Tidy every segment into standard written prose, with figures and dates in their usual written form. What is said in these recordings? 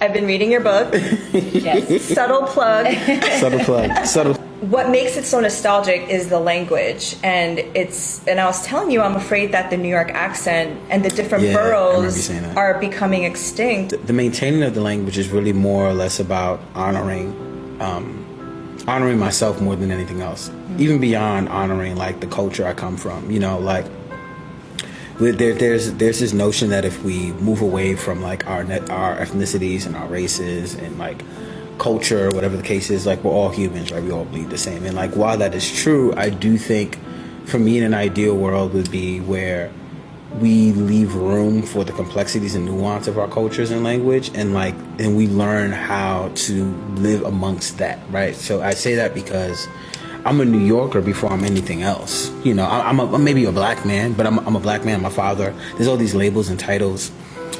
I've been reading your book. Yes. Subtle plug. Subtle plug. Subtle. What makes it so nostalgic is the language, and I was telling you, I'm afraid that the New York accent and the different Yeah, I remember you boroughs saying that. are becoming extinct. The maintaining of the language is really more or less about honoring myself more than anything else. Even beyond honoring like the culture I come from. You know, like there's this notion that if we move away from like our ethnicities and our races and like culture, whatever the case is, like we're all humans, right? We all bleed the same. And like while that is true, I do think for me in an ideal world would be where we leave room for the complexities and nuance of our cultures and language, and we learn how to live amongst that, right? So I say that because I'm a New Yorker before I'm anything else. You know, I'm maybe a black man, but I'm a black man. My father. There's all these labels and titles.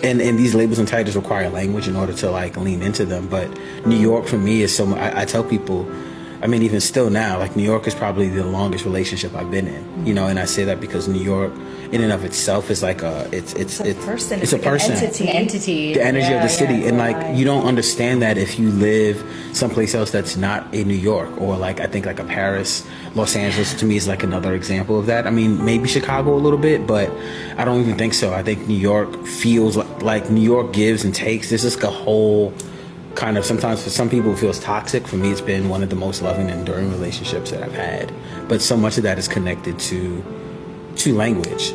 And these labels and titles require language in order to like lean into them. But New York for me is so. I tell people, I mean, even still now, like New York is probably the longest relationship I've been in. You know, and I say that because New York, in and of itself, is like it's a person. It's a like person. An entity. An entity. The energy of the city, and like Right. you don't understand that if you live someplace else that's not a New York, or like I think like a Paris, Los Angeles to me is like another example of that. I mean, maybe Chicago a little bit, but I don't even think so. I think New York feels like New York gives and takes. There's just a whole kind of, sometimes for some people it feels toxic. For me, it's been one of the most loving and enduring relationships that I've had. But so much of that is connected to language.